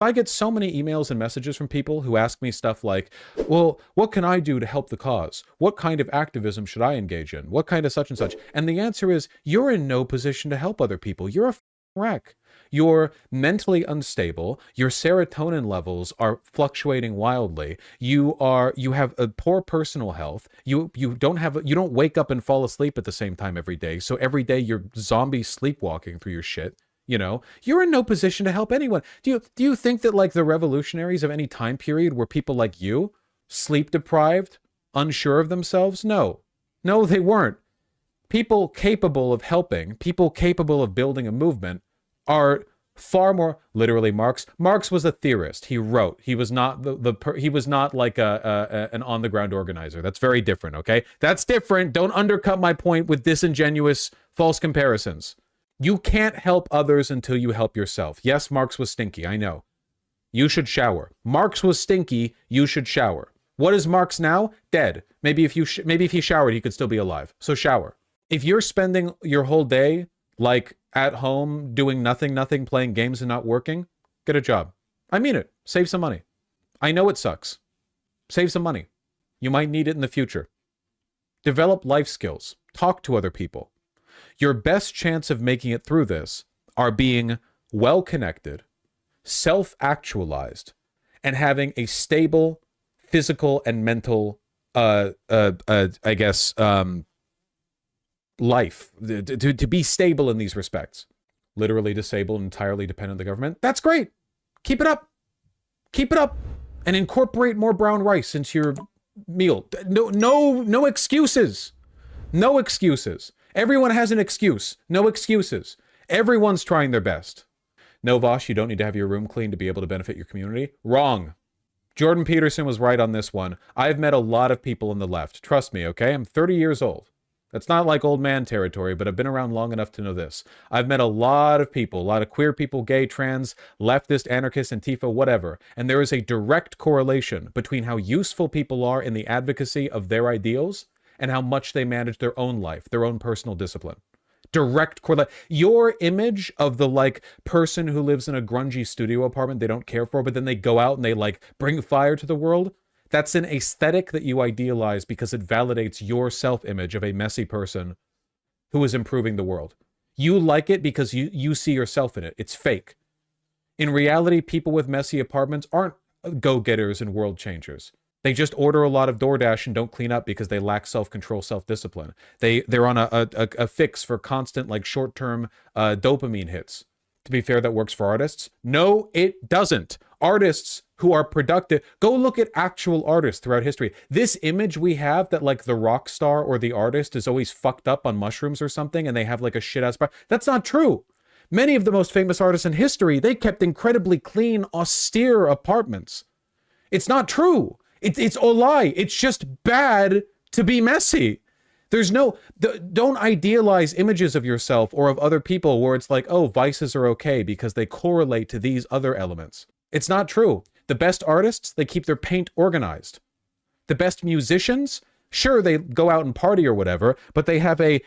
I get so many emails and messages from people who ask me stuff like, well, what can I do to help the cause? What kind of activism should I engage in? What kind of such and such? And the answer is, you're in no position to help other people. You're a wreck. You're mentally unstable. Your serotonin levels are fluctuating wildly. You have a poor personal health. You don't wake up and fall asleep at the same time every day. So every day you're zombie sleepwalking through your shit. You know, you're in no position to help anyone. Do you think that like the revolutionaries of any time period were people like you, sleep deprived, unsure of themselves? No, they weren't. People capable of helping, people capable of building a movement are far more, literally Marx was a theorist. He wrote. He was not he was not like an on the ground organizer. That's very different, okay? That's different. Don't undercut my point with disingenuous false comparisons. You can't help others until you help yourself. Yes, Marx was stinky, I know. You should shower. Marx was stinky, you should shower. What is Marx now? Dead. Maybe if he showered, he could still be alive. So shower. If you're spending your whole day like at home doing nothing, playing games and not working, get a job. I mean it. Save some money. I know it sucks. Save some money. You might need it in the future. Develop life skills. Talk to other people. Your best chance of making it through this are being well-connected, self-actualized, and having a stable physical and mental, life. To be stable in these respects. Literally disabled, entirely dependent on the government. That's great. Keep it up. Keep it up. And incorporate more brown rice into your meal. No excuses. No excuses. Everyone has an excuse. No excuses. Everyone's trying their best. No, Vaush, you don't need to have your room clean to be able to benefit your community. Wrong. Jordan Peterson was right on this one. I've met a lot of people on the left. Trust me, okay? I'm 30 years old. That's not like old man territory, but I've been around long enough to know this. I've met a lot of people, a lot of queer people, gay, trans, leftist, anarchist, Antifa, whatever. And there is a direct correlation between how useful people are in the advocacy of their ideals and how much they manage their own life, their own personal discipline. Direct correlation. Your image of the like person who lives in a grungy studio apartment they don't care for, but then they go out and they like bring fire to the world. That's an aesthetic that you idealize because it validates your self-image of a messy person who is improving the world. You like it because you see yourself in it. It's fake. In reality, people with messy apartments aren't go-getters and world changers. They just order a lot of DoorDash and don't clean up because they lack self-control, self-discipline. They're on a fix for constant, like, short-term dopamine hits. To be fair, that works for artists. No, it doesn't. Artists who are productive, go look at actual artists throughout history. This image we have that, like, the rock star or the artist is always fucked up on mushrooms or something and they have, like, a shit-ass... That's not true. Many of the most famous artists in history, they kept incredibly clean, austere apartments. It's not true. It's a lie. It's just bad to be messy. There's no... Don't idealize images of yourself or of other people where it's like, oh, vices are okay because they correlate to these other elements. It's not true. The best artists, they keep their paint organized. The best musicians, sure, they go out and party or whatever, but they have a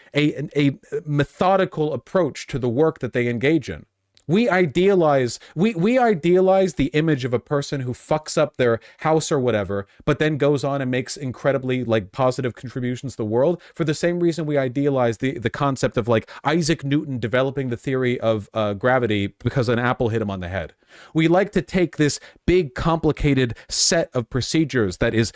methodical approach to the work that they engage in. We idealize the image of a person who fucks up their house or whatever, but then goes on and makes incredibly, like, positive contributions to the world for the same reason we idealize the concept of, like, Isaac Newton developing the theory of gravity because an apple hit him on the head. We like to take this big, complicated set of procedures that is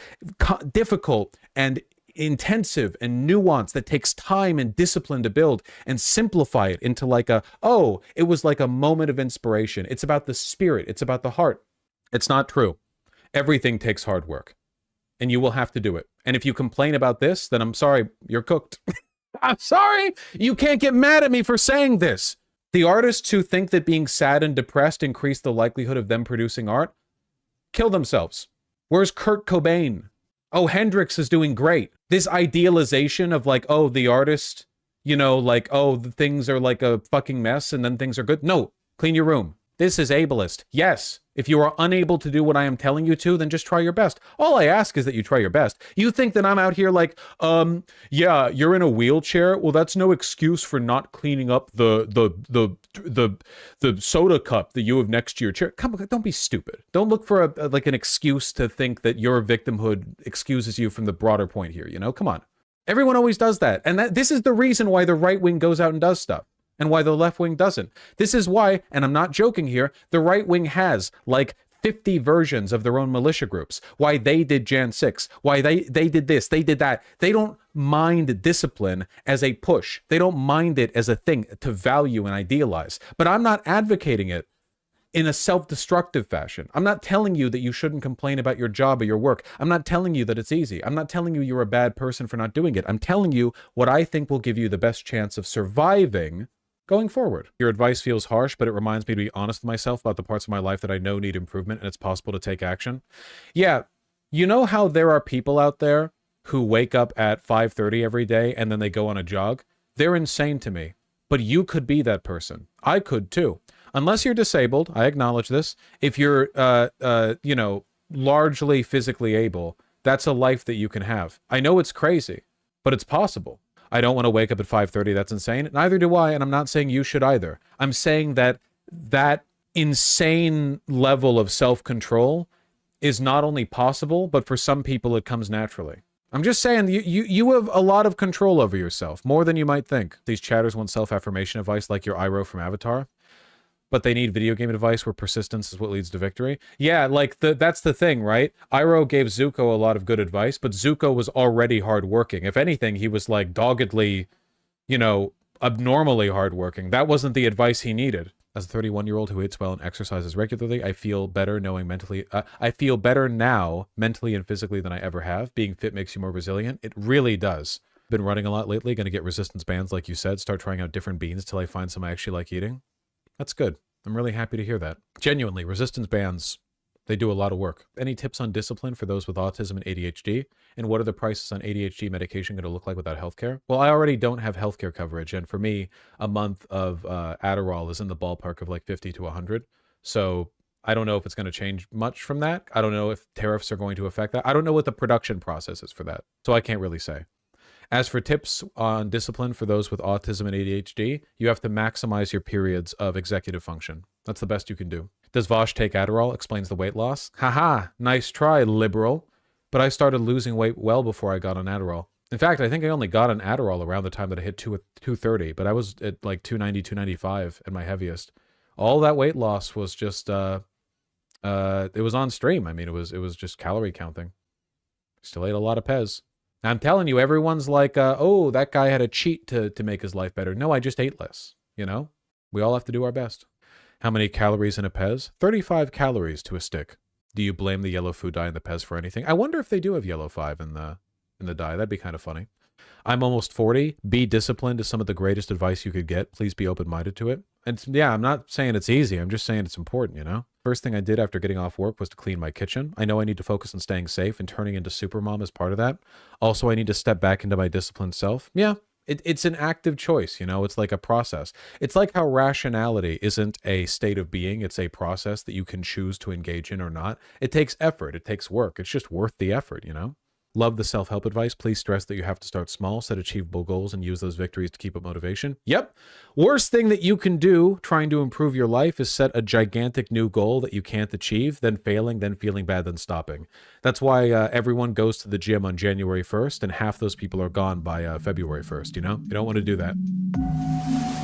difficult and intensive and nuanced, that takes time and discipline to build, and simplify it into like it was like a moment of inspiration. It's about the spirit. It's about the heart. It's not true. Everything takes hard work and you will have to do it. And if you complain about this, then I'm sorry, you're cooked. I'm sorry. You can't get mad at me for saying this. The artists who think that being sad and depressed increase the likelihood of them producing art, kill themselves. Where's Kurt Cobain? Oh, Hendrix is doing great. This idealization of like, oh, the artist, you know, like, oh, the things are like a fucking mess and then things are good. No, clean your room. This is ableist. Yes, if you are unable to do what I am telling you to, then just try your best. All I ask is that you try your best. You think that I'm out here like, yeah, you're in a wheelchair. Well, that's no excuse for not cleaning up the soda cup that you have next to your chair. Come on, don't be stupid. Don't look for like an excuse to think that your victimhood excuses you from the broader point here. You know, come on. Everyone always does that, and this is the reason why the right wing goes out and does stuff. And why the left wing doesn't. This is why, and I'm not joking here, the right wing has like 50 versions of their own militia groups. Why they did Jan 6. Why they did this, they did that. They don't mind discipline as a push. They don't mind it as a thing to value and idealize. But I'm not advocating it in a self-destructive fashion. I'm not telling you that you shouldn't complain about your job or your work. I'm not telling you that it's easy. I'm not telling you you're a bad person for not doing it. I'm telling you what I think will give you the best chance of surviving going forward. Your advice feels harsh, but it reminds me to be honest with myself about the parts of my life that I know need improvement and it's possible to take action. Yeah, you know how there are people out there who wake up at 5:30 every day and then they go on a jog? They're insane to me, but you could be that person. I could too. Unless you're disabled, I acknowledge this. If you're, you know, largely physically able, that's a life that you can have. I know it's crazy, but it's possible. I don't want to wake up at 5:30. That's insane. Neither do I, and I'm not saying you should either. I'm saying that that insane level of self-control is not only possible, but for some people it comes naturally. I'm just saying you have a lot of control over yourself, more than you might think. These chatters want self-affirmation advice like your Iroh from Avatar, but they need video game advice where persistence is what leads to victory. Yeah, like that's the thing, right? Iroh gave Zuko a lot of good advice, but Zuko was already hardworking. If anything, he was like doggedly, you know, abnormally hardworking. That wasn't the advice he needed. As a 31-year-old who eats well and exercises regularly, I feel better knowing mentally. I feel better now, mentally and physically, than I ever have. Being fit makes you more resilient. It really does. Been running a lot lately. Going to get resistance bands, like you said. Start trying out different beans till I find some I actually like eating. That's good. I'm really happy to hear that. Genuinely, resistance bands, they do a lot of work. Any tips on discipline for those with autism and ADHD? And what are the prices on ADHD medication going to look like without healthcare? Well, I already don't have healthcare coverage. And for me, a month of Adderall is in the ballpark of like 50 to 100. So I don't know if it's going to change much from that. I don't know if tariffs are going to affect that. I don't know what the production process is for that. So I can't really say. As for tips on discipline for those with autism and ADHD, you have to maximize your periods of executive function. That's the best you can do. Does Vaush take Adderall? Explains the weight loss. Haha, nice try, liberal. But I started losing weight well before I got on Adderall. In fact, I think I only got on Adderall around the time that I hit 230, but I was at like 290, 295 at my heaviest. All that weight loss was just, it was on stream. I mean, it was just calorie counting. Still ate a lot of Pez. I'm telling you, everyone's like, oh, that guy had a cheat to make his life better. No, I just ate less, you know? We all have to do our best. How many calories in a Pez? 35 calories to a stick. Do you blame the yellow food dye in the Pez for anything? I wonder if they do have yellow 5 in the dye. That'd be kind of funny. I'm almost 40. Be disciplined is some of the greatest advice you could get. Please be open-minded to it. And yeah, I'm not saying it's easy. I'm just saying it's important, you know? First thing I did after getting off work was to clean my kitchen. I know I need to focus on staying safe, and turning into supermom is part of that. Also, I need to step back into my disciplined self. Yeah, it's an active choice, you know? It's like a process. It's like how rationality isn't a state of being. It's a process that you can choose to engage in or not. It takes effort. It takes work. It's just worth the effort, you know? Love the self-help advice. Please stress that you have to start small, set achievable goals, and use those victories to keep up motivation. Yep. Worst thing that you can do trying to improve your life is set a gigantic new goal that you can't achieve, then failing, then feeling bad, then stopping. That's why everyone goes to the gym on January 1st, and half those people are gone by February 1st, you know? You don't want to do that.